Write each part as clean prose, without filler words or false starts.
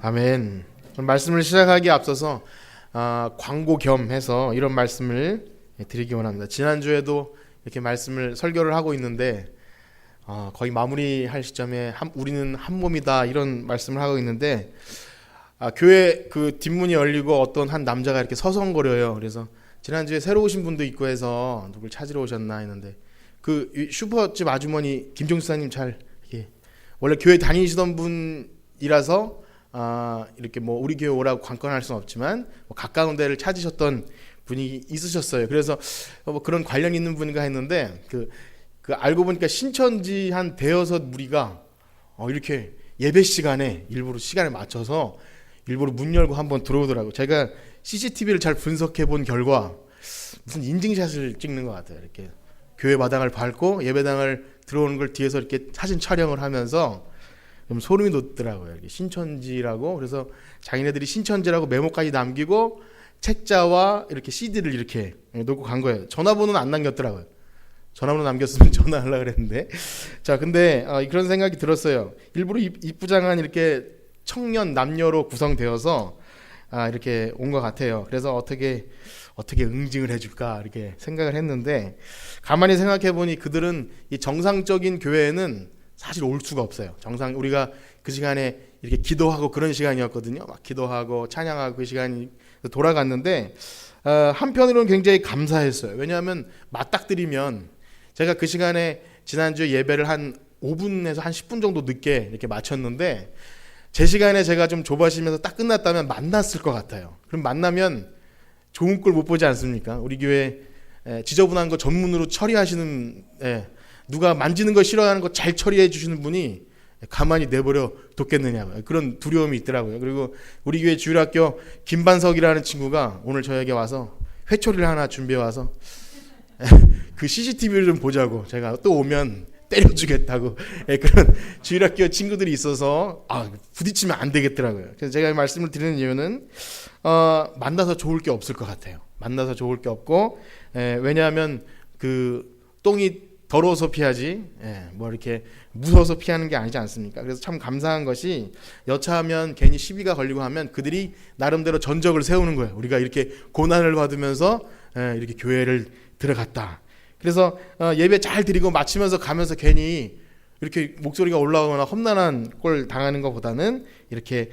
아멘. 말씀을 시작하기에 앞서서 광고 겸해서 이런 말씀을 드리기 원합니다. 지난주에도 이렇게 말씀을 설교를 하고 있는데 거의 마무리할 시점에 우리는 한 몸이다 이런 말씀을 하고 있는데 교회 그 뒷문이 열리고 어떤 한 남자가 이렇게 서성거려요. 그래서 지난주에 새로 오신 분도 있고 해서 누굴 찾으러 오셨나 했는데 그 슈퍼집 아주머니 김종수 사님 잘 원래 교회 다니시던 분이라서 이렇게 뭐 우리 교회 오라고 관건할 수는 없지만 뭐 가까운 데를 찾으셨던 분이 있으셨어요. 그래서 뭐 그런 관련 있는 분인가 했는데 그 알고 보니까 신천지 한 대여섯 무리가 이렇게 예배 시간에 일부러 시간을 맞춰서 일부러 문 열고 한번 들어오더라고요. 제가 CCTV를 잘 분석해 본 결과 무슨 인증샷을 찍는 것 같아요. 이렇게 교회 마당을 밟고 예배당을 들어오는 걸 뒤에서 이렇게 사진 촬영을 하면서 좀 소름이 돋더라고요. 이렇게 신천지라고. 그래서 자기네들이 신천지라고 메모까지 남기고 책자와 이렇게 CD를 이렇게 놓고 간 거예요. 전화번호는 안 남겼더라고요. 전화번호 남겼으면 전화하려고 그랬는데. 자, 근데 그런 생각이 들었어요. 일부러 이쁘장한 이렇게 청년 남녀로 구성되어서 이렇게 온 것 같아요. 그래서 어떻게 응징을 해줄까 이렇게 생각을 했는데 가만히 생각해 보니 그들은 이 정상적인 교회에는 사실 올 수가 없어요. 우리가 그 시간에 이렇게 기도하고 그런 시간이었거든요. 막 기도하고 찬양하고 그 시간이 돌아갔는데 한편으로는 굉장히 감사했어요. 왜냐하면 맞닥뜨리면 제가 그 시간에 지난주 예배를 한 5분에서 한 10분 정도 늦게 이렇게 마쳤는데 제 시간에 제가 좀 조바시면서 딱 끝났다면 만났을 것 같아요. 그럼 만나면 좋은 꼴 못 보지 않습니까? 우리 교회 지저분한 거 전문으로 처리하시는 누가 만지는 거 싫어하는 거 잘 처리해 주시는 분이 가만히 내버려 뒀겠느냐고요. 그런 두려움이 있더라고요. 그리고 우리 교회 주일학교 김반석이라는 친구가 오늘 저에게 와서 회초리를 하나 준비해 와서 그 CCTV를 좀 보자고 제가 또 오면 때려주겠다고 그런 주일학교 친구들이 있어서 부딪히면 안 되겠더라고요. 그래서 제가 이 말씀을 드리는 이유는 만나서 좋을 게 없을 것 같아요. 만나서 좋을 게 없고 왜냐하면 그 똥이 더러워서 피하지 뭐 이렇게 무서워서 피하는 게 아니지 않습니까? 그래서 참 감사한 것이 여차하면 괜히 시비가 걸리고 하면 그들이 나름대로 전적을 세우는 거예요. 우리가 이렇게 고난을 받으면서 이렇게 교회를 들어갔다. 그래서 예배 잘 드리고 마치면서 가면서 괜히 이렇게 목소리가 올라오거나 험난한 꼴 당하는 것보다는 이렇게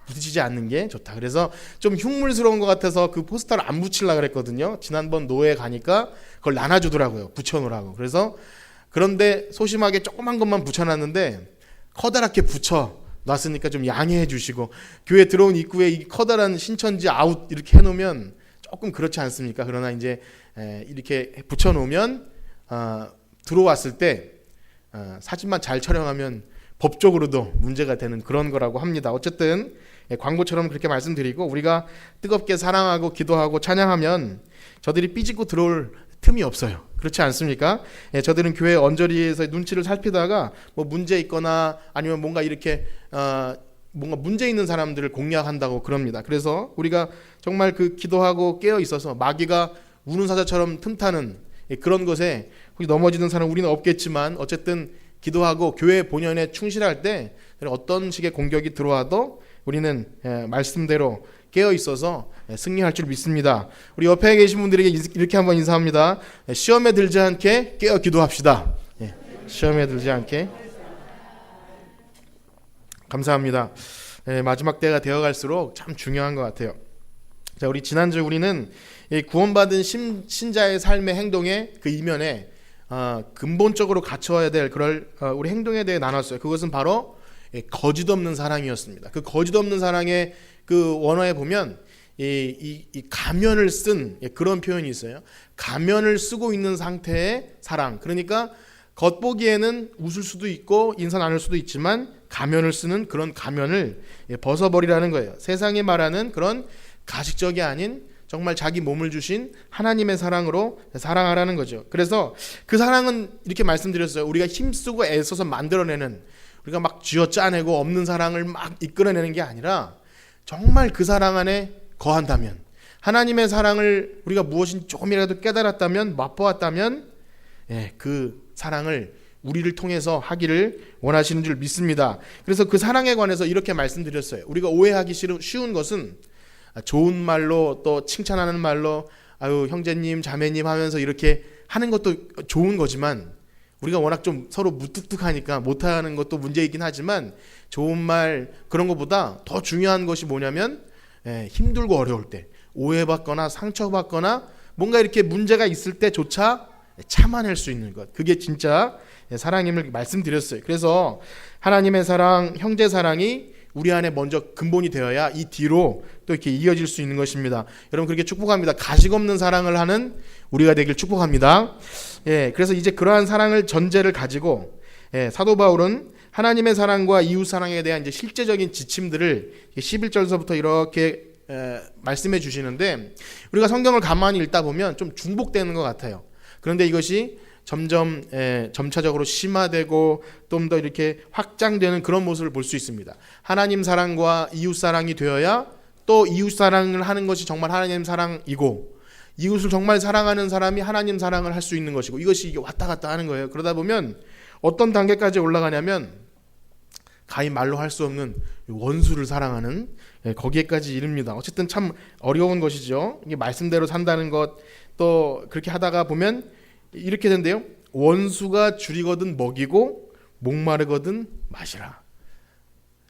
부딪히지 않는 게 좋다. 그래서 좀 흉물스러운 것 같아서 그 포스터를 안 붙이려고 그랬거든요. 지난번 노회 가니까 그걸 나눠주더라고요. 붙여놓으라고. 그런데 소심하게 조그만 것만 붙여놨는데 커다랗게 붙여놨으니까 좀 양해해 주시고 교회 들어온 입구에 이 커다란 신천지 아웃 이렇게 해놓으면 조금 그렇지 않습니까? 그러나 이제 이렇게 붙여놓으면 들어왔을 때 사진만 잘 촬영하면 법적으로도 문제가 되는 그런 거라고 합니다. 어쨌든 광고처럼 그렇게 말씀드리고 우리가 뜨겁게 사랑하고 기도하고 찬양하면 저들이 삐짓고 들어올 틈이 없어요. 그렇지 않습니까? 저들은 교회 언저리에서 눈치를 살피다가 뭐 문제 있거나 아니면 뭔가 이렇게 뭔가 문제 있는 사람들을 공략한다고 그럽니다. 그래서 우리가 정말 그 기도하고 깨어 있어서 마귀가 우는 사자처럼 틈타는 그런 것에 혹시 넘어지는 사람 우리는 없겠지만 어쨌든 기도하고 교회 본연에 충실할 때 어떤 식의 공격이 들어와도 우리는 말씀대로 깨어 있어서 승리할 줄 믿습니다. 우리 옆에 계신 분들에게 이렇게 한번 인사합니다. 시험에 들지 않게 깨어 기도합시다. 시험에 들지 않게. 감사합니다. 마지막 때가 되어갈수록 참 중요한 것 같아요. 자, 우리 지난주 우리는 구원받은 신자의 삶의 행동의 그 이면에 근본적으로 갖춰야 될 우리 행동에 대해 나눴어요. 그것은 바로 거짓 없는 사랑이었습니다. 그 거짓 없는 사랑의 그 원어에 보면 이 가면을 쓴 그런 표현이 있어요. 가면을 쓰고 있는 상태의 사랑. 그러니까 겉보기에는 웃을 수도 있고 인사 나눌 수도 있지만 가면을 쓰는 그런 가면을 벗어버리라는 거예요. 세상이 말하는 그런 가식적이 아닌 정말 자기 몸을 주신 하나님의 사랑으로 사랑하라는 거죠. 그래서 그 사랑은 이렇게 말씀드렸어요. 우리가 힘쓰고 애써서 만들어내는 우리가 막 쥐어짜내고 없는 사랑을 막 이끌어내는 게 아니라 정말 그 사랑 안에 거한다면 하나님의 사랑을 우리가 무엇인지 조금이라도 깨달았다면 맛보았다면 그 사랑을 우리를 통해서 하기를 원하시는 줄 믿습니다. 그래서 그 사랑에 관해서 이렇게 말씀드렸어요. 우리가 오해하기 쉬운 것은 좋은 말로 또 칭찬하는 말로 아유 형제님 자매님 하면서 이렇게 하는 것도 좋은 거지만 우리가 워낙 좀 서로 무뚝뚝하니까 못하는 것도 문제이긴 하지만 좋은 말 그런 것보다 더 중요한 것이 뭐냐면 힘들고 어려울 때 오해받거나 상처받거나 뭔가 이렇게 문제가 있을 때조차 참아낼 수 있는 것, 그게 진짜 사랑임을 말씀드렸어요. 그래서 하나님의 사랑, 형제 사랑이 우리 안에 먼저 근본이 되어야 이 뒤로 또 이렇게 이어질 수 있는 것입니다. 여러분 그렇게 축복합니다. 가식 없는 사랑을 하는 우리가 되길 축복합니다. 그래서 이제 그러한 사랑을 전제를 가지고 사도 바울은 하나님의 사랑과 이웃 사랑에 대한 이제 실제적인 지침들을 11절서부터 이렇게 말씀해 주시는데 우리가 성경을 가만히 읽다 보면 좀 중복되는 것 같아요. 그런데 이것이 점차적으로 심화되고 좀 더 이렇게 확장되는 그런 모습을 볼 수 있습니다. 하나님 사랑과 이웃 사랑이 되어야 또 이웃 사랑을 하는 것이 정말 하나님 사랑이고 이웃을 정말 사랑하는 사람이 하나님 사랑을 할 수 있는 것이고 이것이 왔다 갔다 하는 거예요. 그러다 보면 어떤 단계까지 올라가냐면 가히 말로 할 수 없는 원수를 사랑하는 거기에까지 이릅니다. 어쨌든 참 어려운 것이죠. 이게 말씀대로 산다는 것 또 그렇게 하다가 보면 이렇게 된대요. 원수가 줄이거든 먹이고 목마르거든 마시라.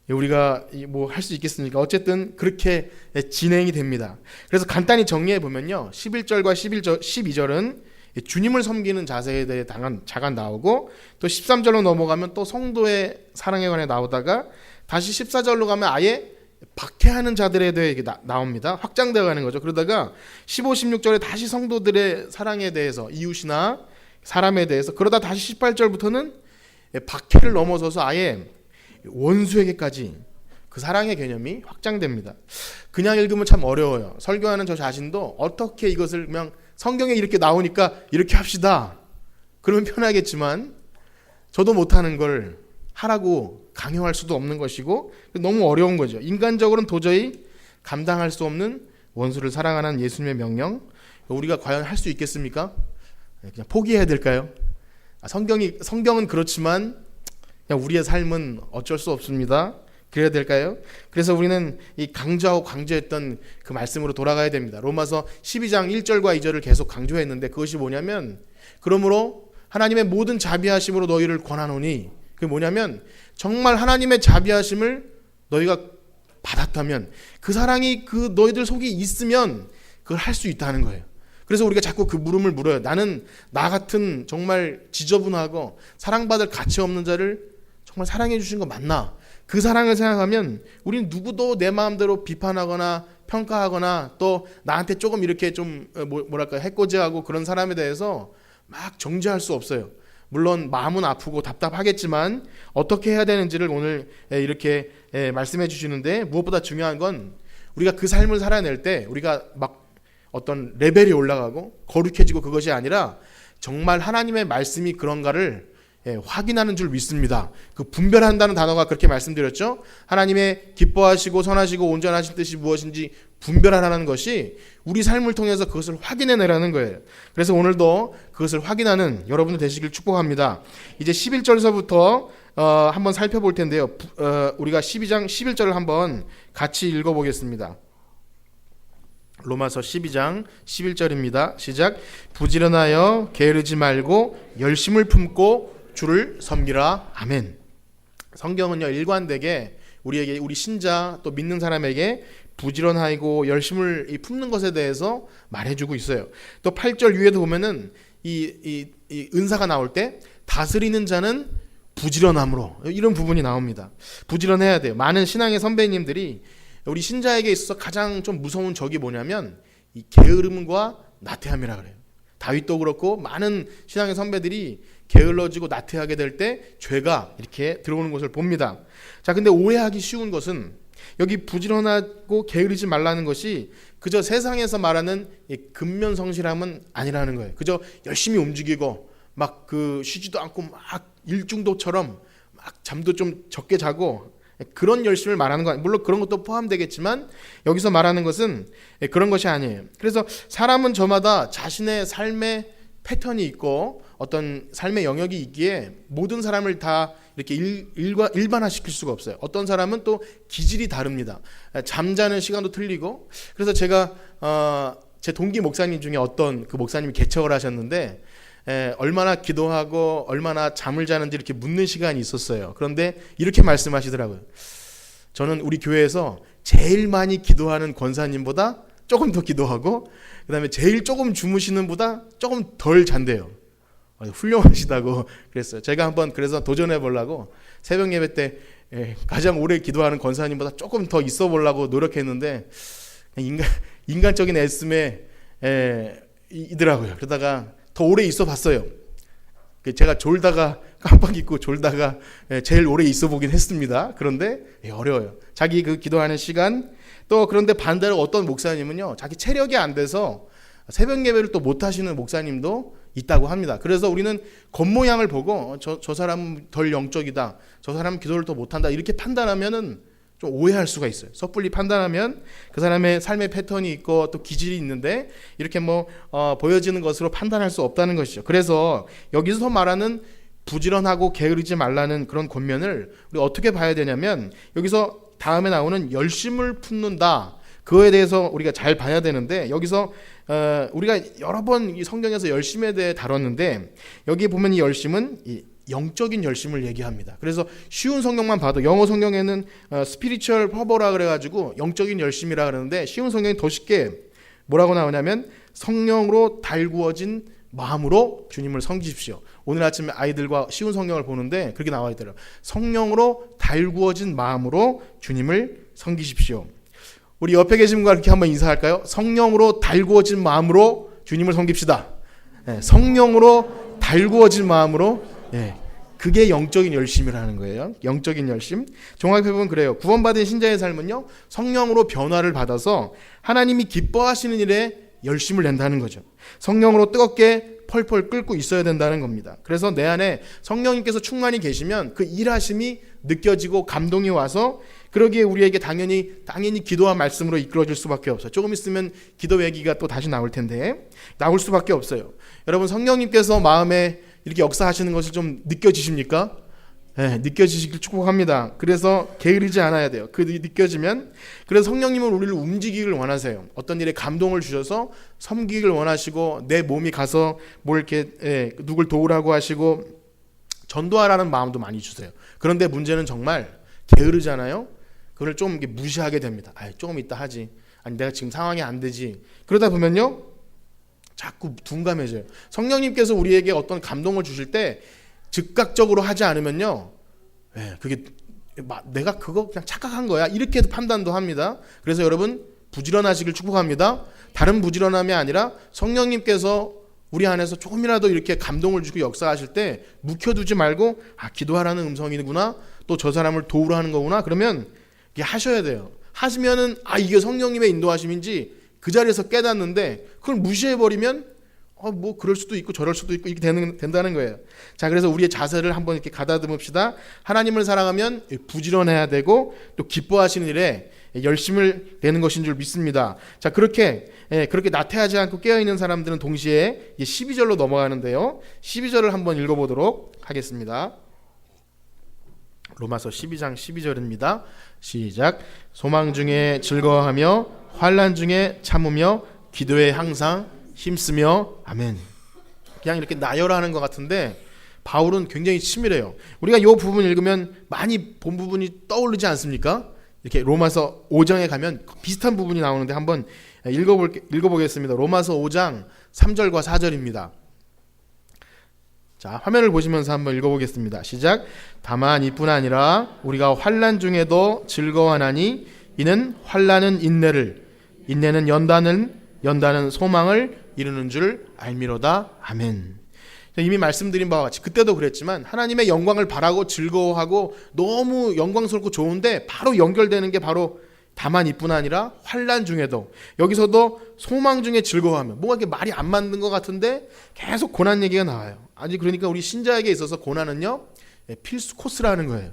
우리가 뭐 할 수 있겠습니까? 어쨌든 그렇게 진행이 됩니다. 그래서 간단히 정리해 보면요. 11절과 12절은 주님을 섬기는 자세에 대해 잠깐 나오고 또 13절로 넘어가면 또 성도의 사랑에 관해 나오다가 다시 14절로 가면 아예 박해하는 자들에 대해 나옵니다. 확장되어 가는 거죠. 그러다가 15, 16절에 다시 성도들의 사랑에 대해서 이웃이나 사람에 대해서 그러다 다시 18절부터는 박해를 넘어서서 아예 원수에게까지 그 사랑의 개념이 확장됩니다. 그냥 읽으면 참 어려워요. 설교하는 저 자신도 어떻게 이것을 그냥 성경에 이렇게 나오니까 이렇게 합시다. 그러면 편하겠지만 저도 못하는 걸 하라고 강요할 수도 없는 것이고 너무 어려운 거죠. 인간적으로는 도저히 감당할 수 없는 원수를 사랑하는 예수님의 명령 우리가 과연 할 수 있겠습니까? 그냥 포기해야 될까요? 성경은 그렇지만 그냥 우리의 삶은 어쩔 수 없습니다. 그래야 될까요? 그래서 우리는 이 강조하고 강조했던 그 말씀으로 돌아가야 됩니다. 로마서 12장 1절과 2절을 계속 강조했는데 그것이 뭐냐면 그러므로 하나님의 모든 자비하심으로 너희를 권하노니 그게 뭐냐면 정말 하나님의 자비하심을 너희가 받았다면 그 사랑이 그 너희들 속에 있으면 그걸 할 수 있다는 거예요. 그래서 우리가 자꾸 그 물음을 물어요. 나는 나 같은 정말 지저분하고 사랑받을 가치 없는 자를 정말 사랑해 주신 거 맞나? 그 사랑을 생각하면 우리는 누구도 내 마음대로 비판하거나 평가하거나 또 나한테 조금 이렇게 좀 뭐랄까 해코지하고 그런 사람에 대해서 막 정죄할 수 없어요. 물론 마음은 아프고 답답하겠지만 어떻게 해야 되는지를 오늘 이렇게 말씀해 주시는데 무엇보다 중요한 건 우리가 그 삶을 살아낼 때 우리가 막 어떤 레벨이 올라가고 거룩해지고 그것이 아니라 정말 하나님의 말씀이 그런가를 확인하는 줄 믿습니다. 그 분별한다는 단어가 그렇게 말씀드렸죠. 하나님의 기뻐하시고 선하시고 온전하신 뜻이 무엇인지 분별하라는 것이 우리 삶을 통해서 그것을 확인해내라는 거예요. 그래서 오늘도 그것을 확인하는 여러분들 되시길 축복합니다. 이제 11절서부터 한번 살펴볼 텐데요. 우리가 12장 11절을 한번 같이 읽어보겠습니다. 로마서 12장 11절입니다. 시작. 부지런하여 게으르지 말고 열심을 품고 주를 섬기라. 아멘. 성경은요 일관되게 우리에게 우리 신자 또 믿는 사람에게 부지런하고 열심을 품는 것에 대해서 말해주고 있어요. 또 8절 위에도 보면은 이 은사가 나올 때 다스리는 자는 부지런함으로 이런 부분이 나옵니다. 부지런해야 돼요. 많은 신앙의 선배님들이 우리 신자에게 있어서 가장 좀 무서운 적이 뭐냐면 이 게으름과 나태함이라 그래요. 다윗도 그렇고 많은 신앙의 선배들이 게을러지고 나태하게 될 때 죄가 이렇게 들어오는 것을 봅니다. 자, 근데 오해하기 쉬운 것은 여기 부지런하고 게으르지 말라는 것이 그저 세상에서 말하는 근면성실함은 아니라는 거예요. 그저 열심히 움직이고 막 그 쉬지도 않고 막 일중도처럼 막 잠도 좀 적게 자고 그런 열심을 말하는 거 아니에요. 물론 그런 것도 포함되겠지만 여기서 말하는 것은 그런 것이 아니에요. 그래서 사람은 저마다 자신의 삶의 패턴이 있고 어떤 삶의 영역이 있기에 모든 사람을 다 이렇게 일반화시킬 수가 없어요. 어떤 사람은 또 기질이 다릅니다. 잠자는 시간도 틀리고. 그래서 제가 제 동기 목사님 중에 어떤 그 목사님이 개척을 하셨는데 얼마나 기도하고 얼마나 잠을 자는지 이렇게 묻는 시간이 있었어요. 그런데 이렇게 말씀하시더라고요. 저는 우리 교회에서 제일 많이 기도하는 권사님보다 조금 더 기도하고 그 다음에 제일 조금 주무시는 보다 조금 덜 잔대요. 훌륭하시다고 그랬어요. 제가 한번 그래서 도전해 보려고 새벽 예배 때 가장 오래 기도하는 권사님보다 조금 더 있어 보려고 노력했는데 인간적인 애씀에 이더라고요. 그러다가 더 오래 있어 봤어요. 제가 졸다가 깜빡 잊고 졸다가 제일 오래 있어 보긴 했습니다. 그런데 어려워요. 자기 그 기도하는 시간. 또 그런데 반대로 어떤 목사님은요, 자기 체력이 안 돼서 새벽 예배를 또 못 하시는 목사님도 있다고 합니다. 그래서 우리는 겉모양을 보고 저 사람은 덜 영적이다, 저 사람은 기도를 더 못한다, 이렇게 판단하면은 좀 오해할 수가 있어요. 섣불리 판단하면 그 사람의 삶의 패턴이 있고 또 기질이 있는데 이렇게 보여지는 것으로 판단할 수 없다는 것이죠. 그래서 여기서 말하는 부지런하고 게으르지 말라는 그런 권면을 우리 어떻게 봐야 되냐면, 여기서 다음에 나오는 열심을 품는다, 그거에 대해서 우리가 잘 봐야 되는데, 여기서 우리가 여러 번 이 성경에서 열심에 대해 다뤘는데, 여기 보면 이 열심은 이 영적인 열심을 얘기합니다. 그래서 쉬운 성경만 봐도, 영어 성경에는 spiritual fervor라 그래가지고 영적인 열심이라 그러는데, 쉬운 성경이 더 쉽게 뭐라고 나오냐면 성령으로 달구어진 마음으로 주님을 섬기십시오. 오늘 아침에 아이들과 쉬운 성경을 보는데 그렇게 나와 있더라고요. 성령으로 달구어진 마음으로 주님을 섬기십시오. 우리 옆에 계신 분과 이렇게 한번 인사할까요? 성령으로 달구어진 마음으로 주님을 섬깁시다. 성령으로 달구어진 마음으로, 그게 영적인 열심이라는 거예요. 영적인 열심. 종합해보면 그래요. 구원받은 신자의 삶은요, 성령으로 변화를 받아서 하나님이 기뻐하시는 일에 열심을 낸다는 거죠. 성령으로 뜨겁게 펄펄 끓고 있어야 된다는 겁니다. 그래서 내 안에 성령님께서 충만히 계시면 그 일하심이 느껴지고 감동이 와서, 그러기에 우리에게 당연히 기도와 말씀으로 이끌어질 수밖에 없어요. 조금 있으면 기도 얘기가 또 다시 나올 텐데 나올 수밖에 없어요. 여러분, 성령님께서 마음에 이렇게 역사하시는 것이 좀 느껴지십니까? 느껴지시길 축복합니다. 그래서 게으르지 않아야 돼요. 그 느껴지면. 그래서 성령님은 우리를 움직이길 원하세요. 어떤 일에 감동을 주셔서 섬기길 원하시고, 내 몸이 가서 뭘 이렇게 누굴 도우라고 하시고 전도하라는 마음도 많이 주세요. 그런데 문제는 정말 게으르잖아요. 그걸 좀 무시하게 됩니다. 조금 이따 하지. 아니, 내가 지금 상황이 안 되지. 그러다 보면요, 자꾸 둔감해져요. 성령님께서 우리에게 어떤 감동을 주실 때 즉각적으로 하지 않으면요, 그게 내가 그거 그냥 착각한 거야, 이렇게 판단도 합니다. 그래서 여러분, 부지런하시길 축복합니다. 다른 부지런함이 아니라 성령님께서 우리 안에서 조금이라도 이렇게 감동을 주고 역사하실 때 묵혀두지 말고, 기도하라는 음성이구나, 또 저 사람을 도우러 하는 거구나, 그러면 이게 하셔야 돼요. 하시면은 이게 성령님의 인도하심인지 그 자리에서 깨닫는데, 그걸 무시해버리면 뭐 그럴 수도 있고 저럴 수도 있고 이렇게 된다는 거예요. 자, 그래서 우리의 자세를 한번 이렇게 가다듬읍시다. 하나님을 사랑하면 부지런해야 되고, 또 기뻐하시는 일에 열심을 내는 것인 줄 믿습니다. 자, 그렇게 나태하지 않고 깨어있는 사람들은 동시에 12절로 넘어가는데요, 12절을 한번 읽어보도록 하겠습니다. 로마서 12장 12절입니다. 시작. 소망 중에 즐거워하며 환난 중에 참으며 기도에 항상 힘쓰며. 아멘. 그냥 이렇게 나열하는 것 같은데 바울은 굉장히 치밀해요. 우리가 이 부분 읽으면 많이 본 부분이 떠오르지 않습니까? 이렇게 로마서 5장에 가면 비슷한 부분이 나오는데 한번 읽어보겠습니다. 로마서 5장 3절과 4절입니다. 자, 화면을 보시면서 한번 읽어보겠습니다. 시작. 다만 이뿐 아니라 우리가 환난 중에도 즐거워하나니 이는 환난은 인내를, 인내는 연단은 소망을 이루는 줄 알미로다. 아멘. 이미 말씀드린 바와 같이 그때도 그랬지만, 하나님의 영광을 바라고 즐거워하고 너무 영광스럽고 좋은데 바로 연결되는 게 바로 다만 이뿐 아니라 환난 중에도, 여기서도 소망 중에 즐거워하며, 뭔가 이렇게 말이 안 맞는 것 같은데 계속 고난 얘기가 나와요. 아니, 그러니까 우리 신자에게 있어서 고난은요, 필수 코스라는 거예요.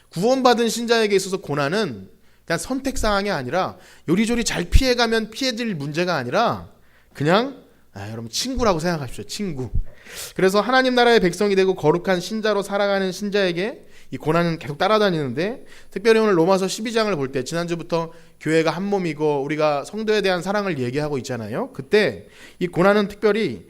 구원받은 신자에게 있어서 고난은 그냥 선택사항이 아니라 요리조리 잘 피해가면 피해질 문제가 아니라 그냥 여러분 친구라고 생각하십시오. 친구. 그래서 하나님 나라의 백성이 되고 거룩한 신자로 살아가는 신자에게 이 고난은 계속 따라다니는데, 특별히 오늘 로마서 12장을 볼 때 지난주부터 교회가 한 몸이고 우리가 성도에 대한 사랑을 얘기하고 있잖아요. 그때 이 고난은 특별히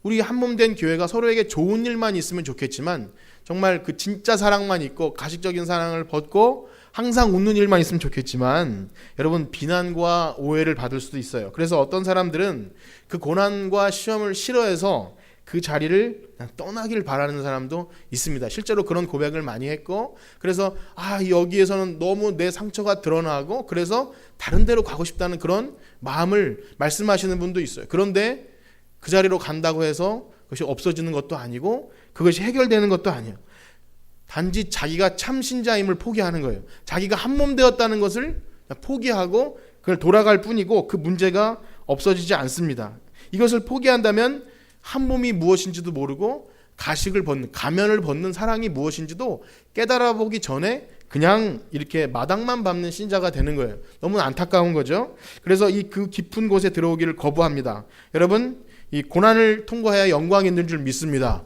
우리 한 몸 된 교회가 서로에게 좋은 일만 있으면 좋겠지만 정말 그 진짜 사랑만 있고 가식적인 사랑을 벗고 항상 웃는 일만 있으면 좋겠지만 여러분 비난과 오해를 받을 수도 있어요. 그래서 어떤 사람들은 그 고난과 시험을 싫어해서 그 자리를 그냥 떠나길 바라는 사람도 있습니다. 실제로 그런 고백을 많이 했고, 그래서 여기에서는 너무 내 상처가 드러나고 그래서 다른 데로 가고 싶다는 그런 마음을 말씀하시는 분도 있어요. 그런데 그 자리로 간다고 해서 그것이 없어지는 것도 아니고 그것이 해결되는 것도 아니에요. 단지 자기가 참 신자임을 포기하는 거예요. 자기가 한 몸 되었다는 것을 포기하고 그걸 돌아갈 뿐이고 그 문제가 없어지지 않습니다. 이것을 포기한다면 한 몸이 무엇인지도 모르고 가면을 벗는 사랑이 무엇인지도 깨달아 보기 전에 그냥 이렇게 마당만 밟는 신자가 되는 거예요. 너무 안타까운 거죠. 그래서 그 깊은 곳에 들어오기를 거부합니다. 여러분, 이 고난을 통과해야 영광이 있는 줄 믿습니다.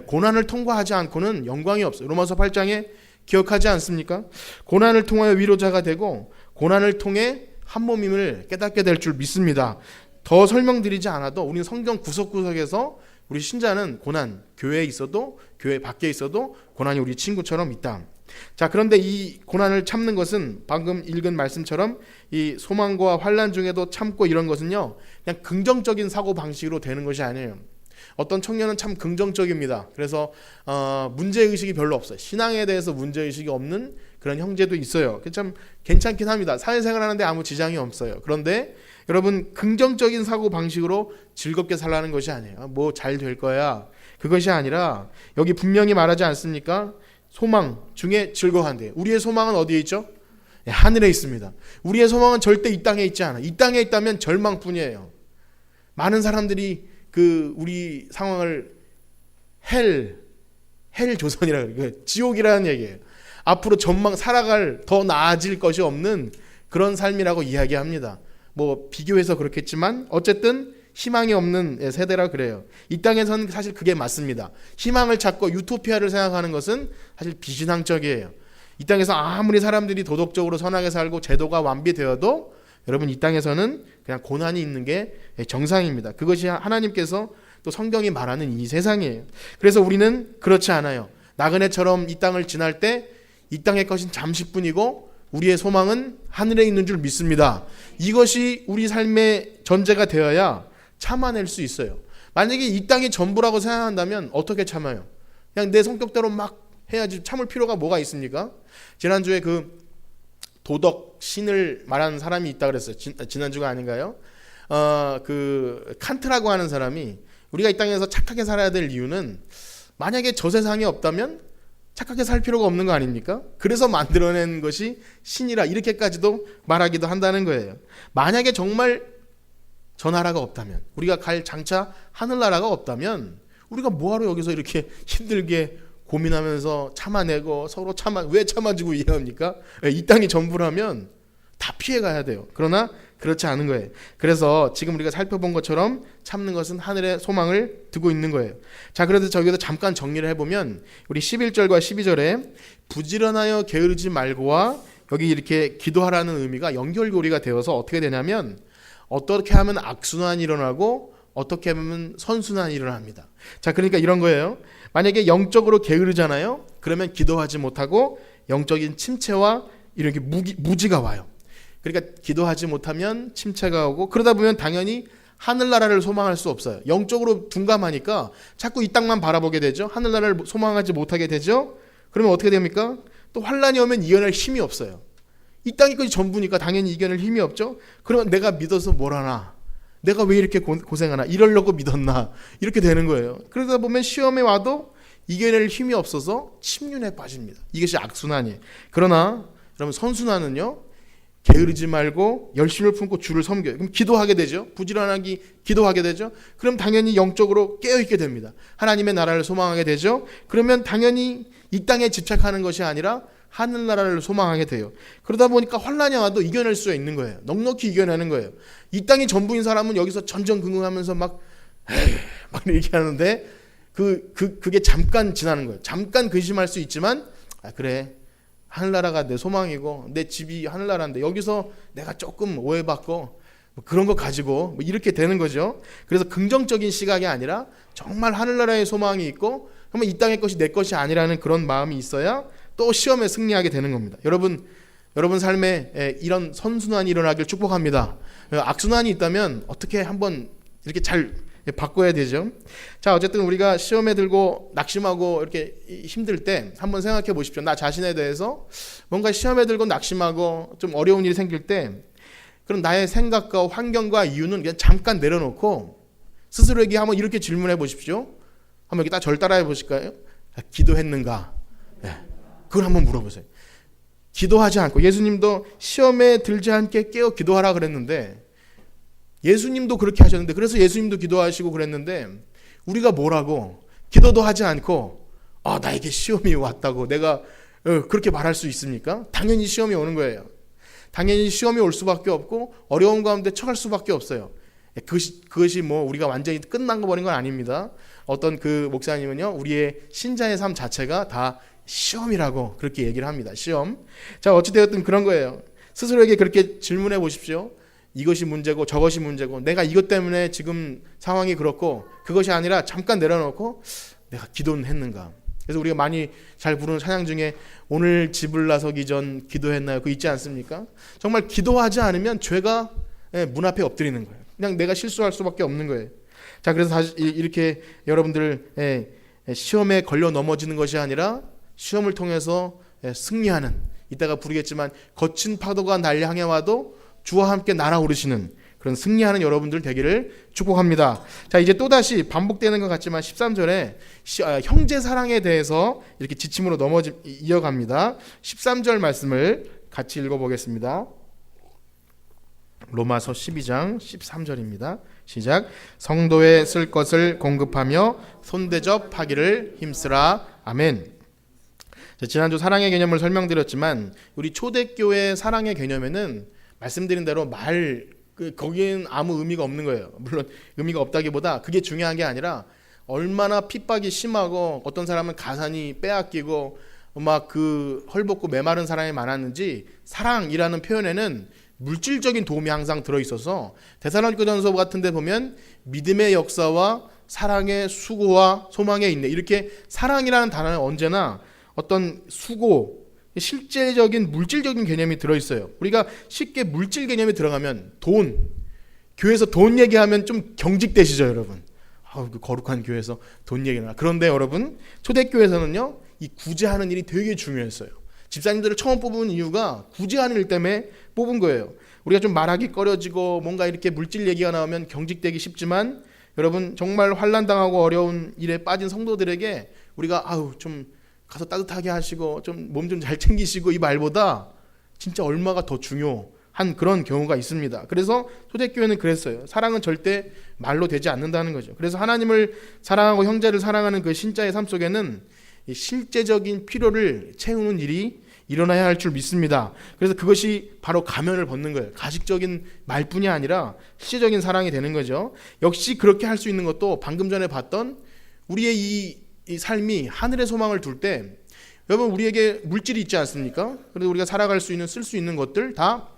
고난을 통과하지 않고는 영광이 없어요. 로마서 8장에 기억하지 않습니까? 고난을 통하여 위로자가 되고 고난을 통해 한 몸임을 깨닫게 될 줄 믿습니다. 더 설명드리지 않아도 우리는 성경 구석구석에서 우리 신자는 고난, 교회에 있어도 교회 밖에 있어도 고난이 우리 친구처럼 있다. 자, 그런데 이 고난을 참는 것은 방금 읽은 말씀처럼 이 소망과 환난 중에도 참고 이런 것은요, 그냥 긍정적인 사고 방식으로 되는 것이 아니에요. 어떤 청년은 참 긍정적입니다. 그래서 문제의식이 별로 없어요. 신앙에 대해서 문제의식이 없는 그런 형제도 있어요. 참 괜찮긴 합니다. 사회생활 하는데 아무 지장이 없어요. 그런데 여러분, 긍정적인 사고 방식으로 즐겁게 살라는 것이 아니에요. 뭐 잘 될 거야, 그것이 아니라 여기 분명히 말하지 않습니까? 소망 중에 즐거워한대. 우리의 소망은 어디에 있죠? 하늘에 있습니다. 우리의 소망은 절대 이 땅에 있지 않아. 이 땅에 있다면 절망뿐이에요. 많은 사람들이 우리 상황을 헬 조선이라고 그래요. 지옥이라는 얘기예요. 앞으로 살아갈 더 나아질 것이 없는 그런 삶이라고 이야기합니다. 뭐 비교해서 그렇겠지만 어쨌든 희망이 없는 세대라 그래요. 이 땅에서는 사실 그게 맞습니다. 희망을 찾고 유토피아를 생각하는 것은 사실 비신앙적이에요. 이 땅에서 아무리 사람들이 도덕적으로 선하게 살고 제도가 완비되어도 여러분, 이 땅에서는 그냥 고난이 있는 게 정상입니다. 그것이 하나님께서 또 성경이 말하는 이 세상이에요. 그래서 우리는 그렇지 않아요. 나그네처럼 이 땅을 지날 때 이 땅의 것은 잠시뿐이고 우리의 소망은 하늘에 있는 줄 믿습니다. 이것이 우리 삶의 전제가 되어야 참아낼 수 있어요. 만약에 이 땅이 전부라고 생각한다면 어떻게 참아요? 그냥 내 성격대로 막 해야지. 참을 필요가 뭐가 있습니까? 지난주에 도덕 신을 말하는 사람이 있다 그랬어요. 지난주가 아닌가요? 칸트라고 하는 사람이 우리가 이 땅에서 착하게 살아야 될 이유는 만약에 저 세상이 없다면 착하게 살 필요가 없는 거 아닙니까? 그래서 만들어낸 것이 신이라 이렇게까지도 말하기도 한다는 거예요. 만약에 정말 저 나라가 없다면, 우리가 갈 장차 하늘나라가 없다면 우리가 뭐하러 여기서 이렇게 힘들게 고민하면서 참아내고 서로 왜 참아주고 이해합니까? 이 땅이 전부라면 다 피해가야 돼요. 그러나 그렇지 않은 거예요. 그래서 지금 우리가 살펴본 것처럼 참는 것은 하늘에 소망을 두고 있는 거예요. 자, 그래서 저기서 잠깐 정리를 해보면 우리 11절과 12절에 부지런하여 게으르지 말고와 여기 이렇게 기도하라는 의미가 연결고리가 되어서 어떻게 되냐면 어떻게 하면 악순환이 일어나고 어떻게 하면 선순환이 일어납니다. 자, 그러니까 이런 거예요. 만약에 영적으로 게으르잖아요. 그러면 기도하지 못하고 영적인 침체와 이렇게 무지가 와요. 그러니까 기도하지 못하면 침체가 오고 그러다 보면 당연히 하늘나라를 소망할 수 없어요. 영적으로 둔감하니까 자꾸 이 땅만 바라보게 되죠. 하늘나라를 소망하지 못하게 되죠. 그러면 어떻게 됩니까? 또 환란이 오면 이겨낼 힘이 없어요. 이 땅이 거의 전부니까 당연히 이겨낼 힘이 없죠. 그러면 내가 믿어서 뭘 하나? 내가 왜 이렇게 고생하나? 이러려고 믿었나? 이렇게 되는 거예요. 그러다 보면 시험에 와도 이겨낼 힘이 없어서 침륜에 빠집니다. 이것이 악순환이에요. 그러나 여러분, 선순환은요, 게으르지 말고 열심을 품고 주를 섬겨요. 그럼 기도하게 되죠. 부지런하게 기도하게 되죠. 그럼 당연히 영적으로 깨어있게 됩니다. 하나님의 나라를 소망하게 되죠. 그러면 당연히 이 땅에 집착하는 것이 아니라 하늘나라를 소망하게 돼요. 그러다 보니까 환난이 와도 이겨낼 수 있는 거예요. 넉넉히 이겨내는 거예요. 이 땅이 전부인 사람은 여기서 전전긍긍하면서 막 이렇게 하는데 그게 잠깐 지나는 거예요. 잠깐 근심할 수 있지만 그래, 하늘나라가 내 소망이고 내 집이 하늘나라인데 여기서 내가 조금 오해받고 그런 거 가지고 이렇게 되는 거죠. 그래서 긍정적인 시각이 아니라 정말 하늘나라의 소망이 있고 그러면 이 땅의 것이 내 것이 아니라는 그런 마음이 있어야 또 시험에 승리하게 되는 겁니다. 여러분 삶에 이런 선순환이 일어나길 축복합니다. 악순환이 있다면 어떻게 한번 이렇게 잘 바꿔야 되죠. 자, 어쨌든 우리가 시험에 들고 낙심하고 이렇게 힘들 때 한번 생각해 보십시오. 나 자신에 대해서 뭔가 시험에 들고 낙심하고 좀 어려운 일이 생길 때 그럼 나의 생각과 환경과 이유는 그냥 잠깐 내려놓고 스스로에게 한번 이렇게 질문해 보십시오. 한번 이렇게 딱 절 따라해 보실까요? 기도했는가? 네. 그걸 한번 물어보세요. 기도하지 않고, 예수님도 시험에 들지 않게 깨어 기도하라 그랬는데 예수님도 그렇게 하셨는데, 그래서 예수님도 기도하시고 그랬는데 우리가 뭐라고 기도도 하지 않고 나에게 시험이 왔다고 내가 그렇게 말할 수 있습니까? 당연히 시험이 오는 거예요. 당연히 시험이 올 수밖에 없고 어려운 가운데 처할 수밖에 없어요. 그것이 뭐 우리가 완전히 끝난 거 버린 건 아닙니다. 어떤 그 목사님은요, 우리의 신자의 삶 자체가 다 시험이라고 그렇게 얘기를 합니다. 시험. 자, 어찌되었든 그런 거예요. 스스로에게 그렇게 질문해 보십시오. 이것이 문제고 저것이 문제고 내가 이것 때문에 지금 상황이 그렇고, 그것이 아니라 잠깐 내려놓고 내가 기도는 했는가. 그래서 우리가 많이 잘 부르는 찬양 중에 오늘 집을 나서기 전 기도했나요? 그거 있지 않습니까? 정말 기도하지 않으면 죄가 문 앞에 엎드리는 거예요. 그냥 내가 실수할 수밖에 없는 거예요. 자, 그래서 다시 이렇게 여러분들 시험에 걸려 넘어지는 것이 아니라 시험을 통해서 승리하는, 이따가 부르겠지만 거친 파도가 날 향해 와도 주와 함께 날아오르시는 그런 승리하는 여러분들 되기를 축복합니다. 자, 이제 또다시 반복되는 것 같지만 13절에 형제 사랑에 대해서 이렇게 지침으로 이어갑니다. 13절 말씀을 같이 읽어보겠습니다. 로마서 12장 13절입니다. 시작. 성도에 쓸 것을 공급하며 손대접하기를 힘쓰라. 아멘. 자, 지난주 사랑의 개념을 설명드렸지만 우리 초대교회 사랑의 개념에는 말씀드린 대로 거기엔 아무 의미가 없는 거예요. 물론 의미가 없다기보다 그게 중요한 게 아니라 얼마나 핍박이 심하고 어떤 사람은 가산이 빼앗기고 막 그 헐벗고 메마른 사람이 많았는지 사랑이라는 표현에는 물질적인 도움이 항상 들어있어서 데살로니가전서 같은 데 보면 믿음의 역사와 사랑의 수고와 소망의 인내, 이렇게 사랑이라는 단어는 언제나 어떤 수고, 실제적인 물질적인 개념이 들어있어요. 우리가 쉽게 물질 개념이 들어가면 돈, 교회에서 돈 얘기하면 좀 경직되시죠, 여러분? 그 거룩한 교회에서 돈 얘기나. 그런데 여러분, 초대교회에서는요, 이 구제하는 일이 되게 중요했어요. 집사님들을 처음 뽑은 이유가 구제하는 일 때문에 뽑은 거예요. 우리가 좀 말하기 꺼려지고 뭔가 이렇게 물질 얘기가 나오면 경직되기 쉽지만, 여러분 정말 환난당하고 어려운 일에 빠진 성도들에게 우리가 좀 가서 따뜻하게 하시고 좀 몸 좀 잘 챙기시고 이 말보다 진짜 얼마가 더 중요한 그런 경우가 있습니다. 그래서 초대교회는 그랬어요. 사랑은 절대 말로 되지 않는다는 거죠. 그래서 하나님을 사랑하고 형제를 사랑하는 그 신자의 삶 속에는 이 실제적인 필요를 채우는 일이 일어나야 할 줄 믿습니다. 그래서 그것이 바로 가면을 벗는 거예요. 가식적인 말뿐이 아니라 실제적인 사랑이 되는 거죠. 역시 그렇게 할 수 있는 것도 방금 전에 봤던 우리의 이 삶이 하늘의 소망을 둘 때, 여러분 우리에게 물질이 있지 않습니까? 그래서 우리가 살아갈 수 있는, 쓸 수 있는 것들 다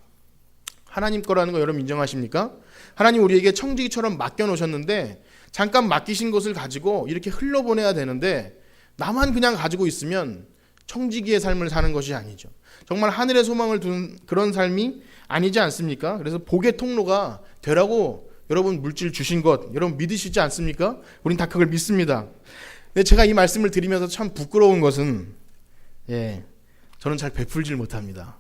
하나님 거라는 거 여러분 인정하십니까? 하나님 우리에게 청지기처럼 맡겨놓으셨는데 잠깐 맡기신 것을 가지고 이렇게 흘러보내야 되는데 나만 그냥 가지고 있으면 청지기의 삶을 사는 것이 아니죠. 정말 하늘의 소망을 둔 그런 삶이 아니지 않습니까? 그래서 복의 통로가 되라고 여러분 물질 주신 것 여러분 믿으시지 않습니까? 우린 다 그걸 믿습니다. 근데 제가 이 말씀을 드리면서 참 부끄러운 것은 저는 잘 베풀질 못합니다.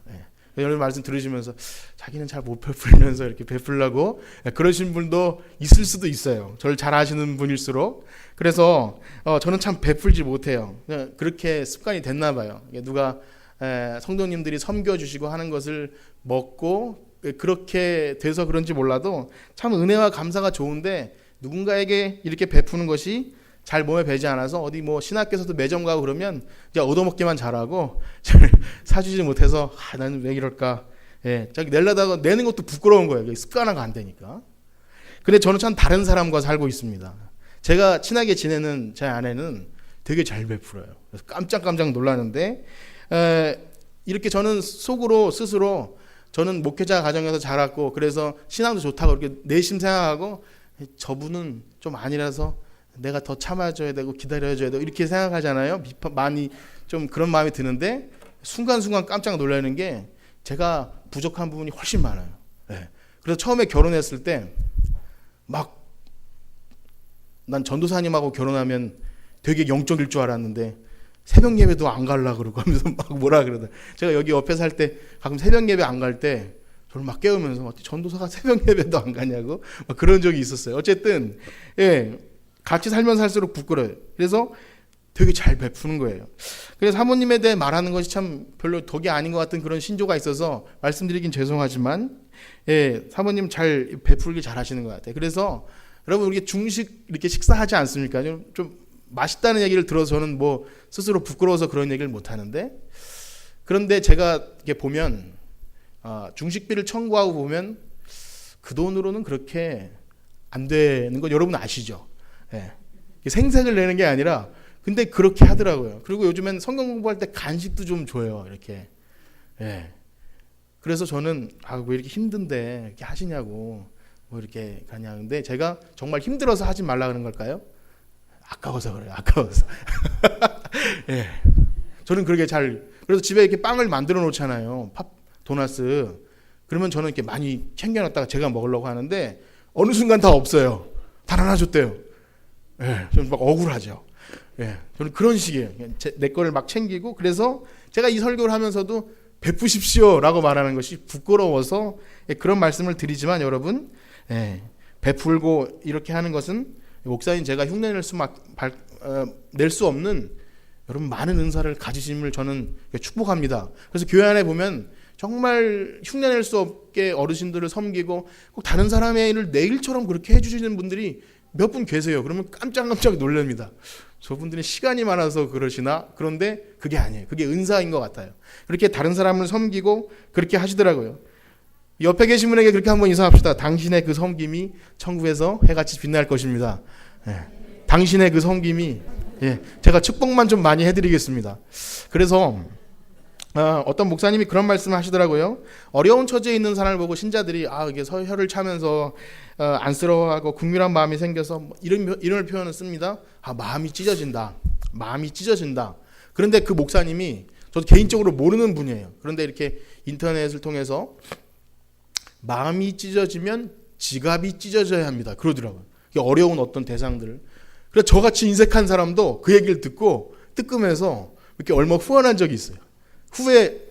여러분 말씀 들으시면서 자기는 잘 못 베풀면서 이렇게 베풀라고 그러신 분도 있을 수도 있어요. 저를 잘 아시는 분일수록. 그래서 저는 참 베풀지 못해요. 그렇게 습관이 됐나 봐요. 누가 성도님들이 섬겨주시고 하는 것을 먹고 그렇게 돼서 그런지 몰라도 참 은혜와 감사가 좋은데 누군가에게 이렇게 베푸는 것이 잘 몸에 배지 않아서 어디 뭐 신학교에서도 매점 가고 그러면 이제 얻어먹기만 잘하고 잘 사주지 못해서 나는 왜 이럴까. 예, 자기 내려다가 내는 것도 부끄러운 거예요. 습관화가 안 되니까. 근데 저는 참 다른 사람과 살고 있습니다. 제가 친하게 지내는 제 아내는 되게 잘 베풀어요. 그래서 깜짝깜짝 놀라는데 이렇게 저는 속으로 스스로 저는 목회자 가정에서 자랐고 그래서 신앙도 좋다고 이렇게 내심 생각하고 저분은 좀 아니라서 내가 더 참아줘야 되고 기다려줘야 되고 이렇게 생각하잖아요. 많이 좀 그런 마음이 드는데 순간순간 깜짝 놀라는 게 제가 부족한 부분이 훨씬 많아요. 네. 그래서 처음에 결혼했을 때 막 난 전도사님하고 결혼하면 되게 영적일 줄 알았는데 새벽 예배도 안 가려고 그러고 하면서 막 뭐라 그러다. 제가 여기 옆에 살 때 가끔 새벽 예배 안 갈 때 저를 막 깨우면서 전도사가 새벽 예배도 안 가냐고 막 그런 적이 있었어요. 어쨌든 예, 같이 살면 살수록 부끄러워요. 그래서 되게 잘 베푸는 거예요. 그래서 사모님에 대해 말하는 것이 참 별로 덕이 아닌 것 같은 그런 신조가 있어서 말씀드리긴 죄송하지만 예, 사모님 잘 베풀기 잘 하시는 것 같아요. 그래서 여러분 우리 중식 이렇게 식사하지 않습니까? 좀 맛있다는 얘기를 들어서 저는 뭐 스스로 부끄러워서 그런 얘기를 못 하는데 그런데 제가 이렇게 보면 중식비를 청구하고 보면 그 돈으로는 그렇게 안 되는 건 여러분 아시죠? 예. 생색을 내는 게 아니라 근데 그렇게 하더라고요. 그리고 요즘엔 성경 공부할 때 간식도 좀 줘요. 이렇게. 예. 그래서 저는 왜 이렇게 힘든데 이렇게 하시냐고 뭐 이렇게 가냐. 근데 제가 정말 힘들어서 하지 말라 그런 걸까요? 아까워서 그래요. 아까워서. 예. 저는 그렇게 그래서 집에 이렇게 빵을 만들어 놓잖아요. 도나스. 그러면 저는 이렇게 많이 챙겨놨다가 제가 먹으려고 하는데 어느 순간 다 없어요. 다 하나 줬대요. 예. 저는 막 억울하죠. 예. 저는 그런 식이에요. 내 거를 막 챙기고 그래서 제가 이 설교를 하면서도 베푸십시오라고 말하는 것이 부끄러워서 그런 말씀을 드리지만 여러분 베풀고 이렇게 하는 것은 목사님 제가 흉내낼 낼 수 없는 여러분 많은 은사를 가지심을 저는 축복합니다. 그래서 교회 안에 보면 정말 흉내낼 수 없게 어르신들을 섬기고 꼭 다른 사람의 일을 내 일처럼 그렇게 해주시는 분들이 몇 분 계세요. 그러면 깜짝깜짝 놀랍니다. 저분들이 시간이 많아서 그러시나? 그런데 그게 아니에요. 그게 은사인 것 같아요. 그렇게 다른 사람을 섬기고 그렇게 하시더라고요. 옆에 계신 분에게 그렇게 한번 인사합시다. 당신의 그 섬김이 천국에서 해같이 빛날 것입니다. 예. 당신의 그 섬김이 제가 축복만 좀 많이 해드리겠습니다. 그래서 어떤 목사님이 그런 말씀을 하시더라고요. 어려운 처지에 있는 사람을 보고 신자들이 이게 혀를 차면서 안쓰러워하고 국률한 마음이 생겨서 이런 표현을 씁니다. 마음이 찢어진다. 마음이 찢어진다. 그런데 그 목사님이 저도 개인적으로 모르는 분이에요. 그런데 이렇게 인터넷을 통해서 마음이 찢어지면 지갑이 찢어져야 합니다. 그러더라고요. 어려운 어떤 대상들. 그래서 저같이 인색한 사람도 그 얘기를 듣고 뜨끔해서 이렇게 얼마 후원한 적이 있어요. 후에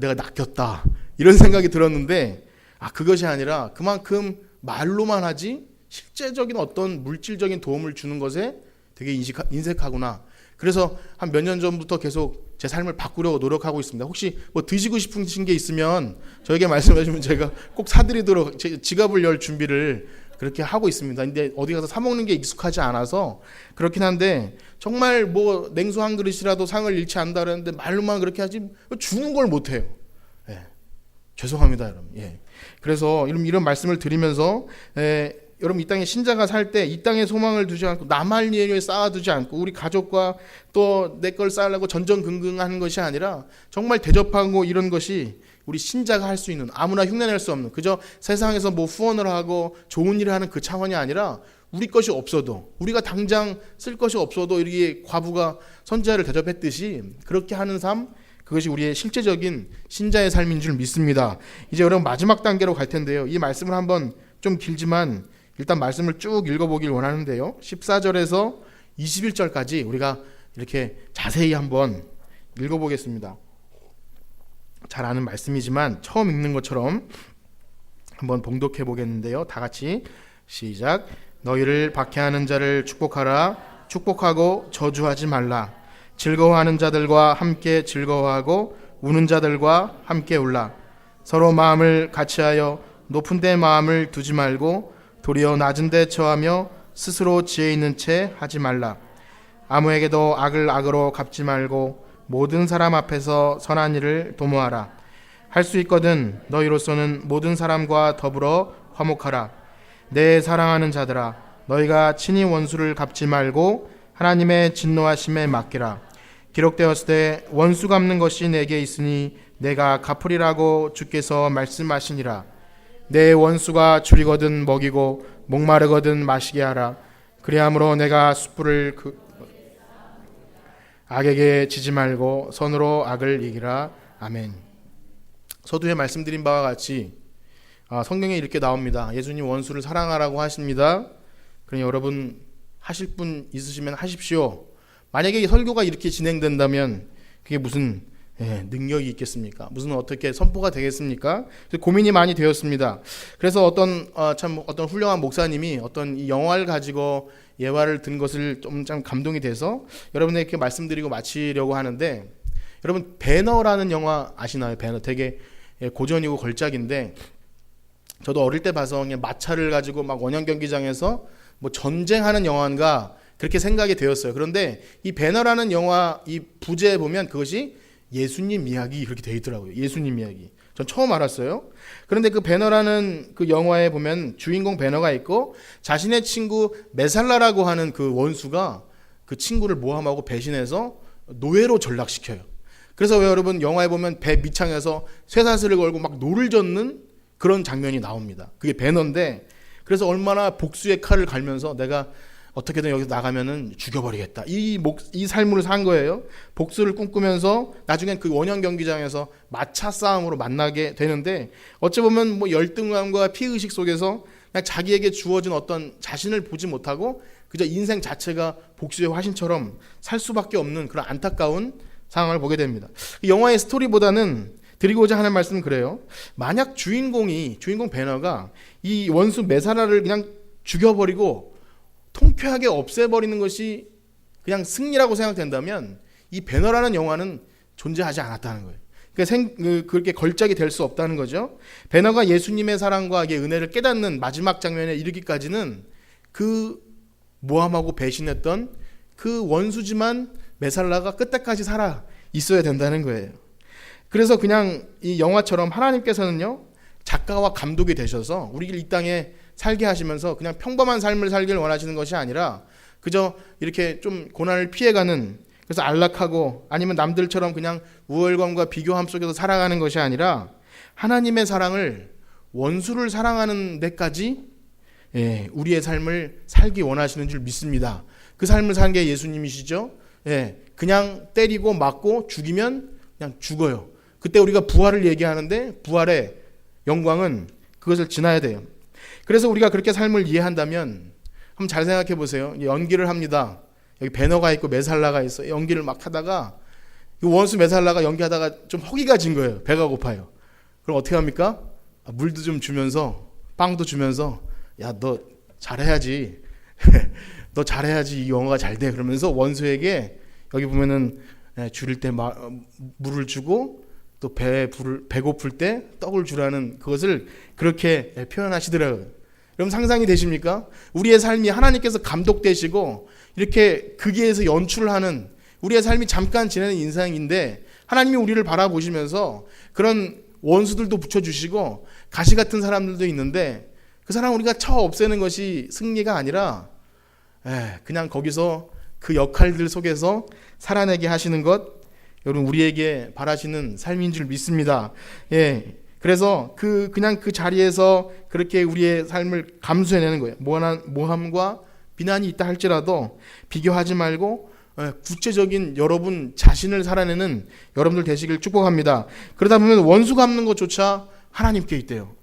내가 낚였다 이런 생각이 들었는데 그것이 아니라 그만큼 말로만 하지 실제적인 어떤 물질적인 도움을 주는 것에 되게 인색하구나. 그래서 한 몇 년 전부터 계속 제 삶을 바꾸려고 노력하고 있습니다. 혹시 뭐 드시고 싶으신 게 있으면 저에게 말씀해 주면 제가 꼭 사드리도록 지갑을 열 준비를 그렇게 하고 있습니다. 근데 어디 가서 사 먹는 게 익숙하지 않아서 그렇긴 한데 정말 뭐 냉수 한 그릇이라도 상을 잃지 않는다 그러는데 말로만 그렇게 하지 주는 걸 못 해요. 죄송합니다, 여러분. 그래서 이런 말씀을 드리면서 여러분 이 땅에 신자가 살 때 이 땅에 소망을 두지 않고 남할 일을 쌓아두지 않고 우리 가족과 또 내 걸 쌓으려고 전전긍긍하는 것이 아니라 정말 대접하고 이런 것이 우리 신자가 할 수 있는 아무나 흉내낼 수 없는 그저 세상에서 뭐 후원을 하고 좋은 일을 하는 그 차원이 아니라 우리 것이 없어도 우리가 당장 쓸 것이 없어도 이렇게 과부가 선지자를 대접했듯이 그렇게 하는 삶 그것이 우리의 실제적인 신자의 삶인 줄 믿습니다. 이제 여러분 마지막 단계로 갈 텐데요. 이 말씀을 한번 좀 길지만 일단 말씀을 쭉 읽어보길 원하는데요. 14절에서 21절까지 우리가 이렇게 자세히 한번 읽어보겠습니다. 잘 아는 말씀이지만 처음 읽는 것처럼 한번 봉독해 보겠는데요. 다 같이 시작. 너희를 박해하는 자를 축복하라. 축복하고 저주하지 말라. 즐거워하는 자들과 함께 즐거워하고 우는 자들과 함께 울라. 서로 마음을 같이하여 높은 데 마음을 두지 말고 도리어 낮은 데 처하며 스스로 지혜 있는 채 하지 말라. 아무에게도 악을 악으로 갚지 말고 모든 사람 앞에서 선한 일을 도모하라. 할 수 있거든 너희로서는 모든 사람과 더불어 화목하라. 내 사랑하는 자들아, 너희가 친히 원수를 갚지 말고 하나님의 진노하심에 맡기라. 기록되었을 때 원수 갚는 것이 내게 있으니 내가 갚으리라고 주께서 말씀하시니라. 내 원수가 줄이거든 먹이고 목마르거든 마시게 하라. 그리함으로 내가 숯불을 악에게 지지 말고 선으로 악을 이기라. 아멘. 서두에 말씀드린 바와 같이 성경에 이렇게 나옵니다. 예수님 원수를 사랑하라고 하십니다. 그러니 여러분 하실 분 있으시면 하십시오. 만약에 설교가 이렇게 진행된다면 그게 무슨 능력이 있겠습니까? 무슨 어떻게 선포가 되겠습니까? 고민이 많이 되었습니다. 그래서 어떤 훌륭한 목사님이 어떤 이 영화를 가지고 예화를 든 것을 좀 감동이 돼서 여러분에게 말씀드리고 마치려고 하는데, 여러분 배너라는 영화 아시나요? 배너 되게 고전이고 걸작인데 저도 어릴 때 봐서 그냥 마차를 가지고 막 원형 경기장에서 뭐 전쟁하는 영화인가 그렇게 생각이 되었어요. 그런데 이 배너라는 영화 이 부제에 보면 그것이 예수님 이야기 그렇게 되어 있더라고요. 예수님 이야기. 전 처음 알았어요. 그런데 그 배너라는 그 영화에 보면 주인공 배너가 있고 자신의 친구 메살라라고 하는 그 원수가 그 친구를 모함하고 배신해서 노예로 전락시켜요. 그래서 왜 여러분 영화에 보면 배 밑창에서 쇠사슬을 걸고 막 노를 젓는 그런 장면이 나옵니다. 그게 배너인데, 그래서 얼마나 복수의 칼을 갈면서 내가 어떻게든 여기서 나가면은 죽여버리겠다. 이 삶을 산 거예요. 복수를 꿈꾸면서 나중엔 그 원형 경기장에서 마차 싸움으로 만나게 되는데, 어찌 보면 뭐 열등감과 피의식 속에서 그냥 자기에게 주어진 어떤 자신을 보지 못하고 그저 인생 자체가 복수의 화신처럼 살 수밖에 없는 그런 안타까운 상황을 보게 됩니다. 영화의 스토리보다는 드리고자 하는 말씀은 그래요. 만약 주인공 배너가 이 원수 메사라를 그냥 죽여버리고 통쾌하게 없애버리는 것이 그냥 승리라고 생각된다면 이 배너라는 영화는 존재하지 않았다는 거예요. 그러니까 그렇게 걸작이 될 수 없다는 거죠. 배너가 예수님의 사랑과 은혜를 깨닫는 마지막 장면에 이르기까지는 그 모함하고 배신했던 그 원수지만 메살라가 끝까지 살아 있어야 된다는 거예요. 그래서 그냥 이 영화처럼 하나님께서는요, 작가와 감독이 되셔서 우리를 이 땅에 살게 하시면서 그냥 평범한 삶을 살길 원하시는 것이 아니라 그저 이렇게 좀 고난을 피해가는, 그래서 안락하고 아니면 남들처럼 그냥 우월감과 비교함 속에서 살아가는 것이 아니라 하나님의 사랑을 원수를 사랑하는 데까지 우리의 삶을 살기 원하시는 줄 믿습니다. 그 삶을 산 게 예수님이시죠. 그냥 때리고 맞고 죽이면 그냥 죽어요. 그때 우리가 부활을 얘기하는데 부활의 영광은 그것을 지나야 돼요. 그래서 우리가 그렇게 삶을 이해한다면 한번 잘 생각해 보세요. 연기를 합니다. 여기 배너가 있고 메살라가 있어. 연기를 막 하다가 이 원수 메살라가 연기하다가 좀 허기가 진 거예요. 배가 고파요. 그럼 어떻게 합니까? 물도 좀 주면서 빵도 주면서 야, 너 잘해야지. 너 잘해야지 이 영화가 잘 돼. 그러면서 원수에게 여기 보면은 줄일 때 물을 주고 또 배고플 때 떡을 주라는 그것을 그렇게 표현하시더라고요. 여러분 상상이 되십니까? 우리의 삶이 하나님께서 감독되시고 이렇게 거기에서 연출을 하는 우리의 삶이 잠깐 지내는 인생인데 하나님이 우리를 바라보시면서 그런 원수들도 붙여주시고 가시 같은 사람들도 있는데 그 사람 우리가 쳐 없애는 것이 승리가 아니라 그냥 거기서 그 역할들 속에서 살아내게 하시는 것, 여러분 우리에게 바라시는 삶인 줄 믿습니다. 그래서 그냥 그 자리에서 그렇게 우리의 삶을 감수해내는 거예요. 모함과 비난이 있다 할지라도 비교하지 말고 구체적인 여러분 자신을 살아내는 여러분들 되시길 축복합니다. 그러다 보면 원수 갚는 것조차 하나님께 있대요.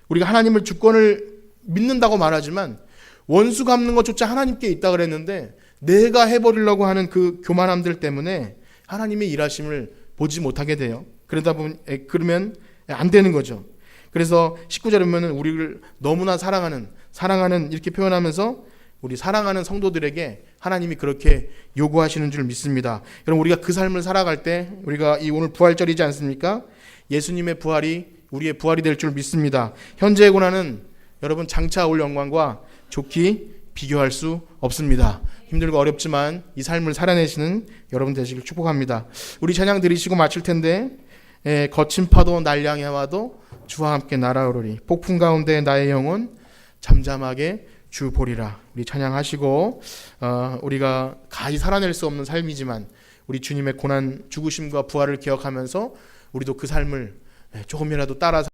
우리가 하나님을 주권을 믿는다고 말하지만 원수 갚는 것조차 하나님께 있다 그랬는데 내가 해버리려고 하는 그 교만함들 때문에 하나님의 일하심을 보지 못하게 돼요. 그러면 안 되는 거죠. 그래서 19절에 보면 우리를 너무나 사랑하는 이렇게 표현하면서 우리 사랑하는 성도들에게 하나님이 그렇게 요구하시는 줄 믿습니다. 여러분 우리가 그 삶을 살아갈 때 우리가 이 오늘 부활절이지 않습니까? 예수님의 부활이 우리의 부활이 될 줄 믿습니다. 현재의 고난은 여러분 장차 올 영광과 좋기 비교할 수 없습니다. 힘들고 어렵지만 이 삶을 살아내시는 여러분 되시길 축복합니다. 우리 찬양 드리시고 마칠 텐데, 거친 파도 날 향해 와도 주와 함께 날아오르리. 폭풍 가운데 나의 영혼 잠잠하게 주 보리라. 우리 찬양하시고, 우리가 가히 살아낼 수 없는 삶이지만 우리 주님의 고난, 죽으심과 부활을 기억하면서 우리도 그 삶을 조금이라도 따라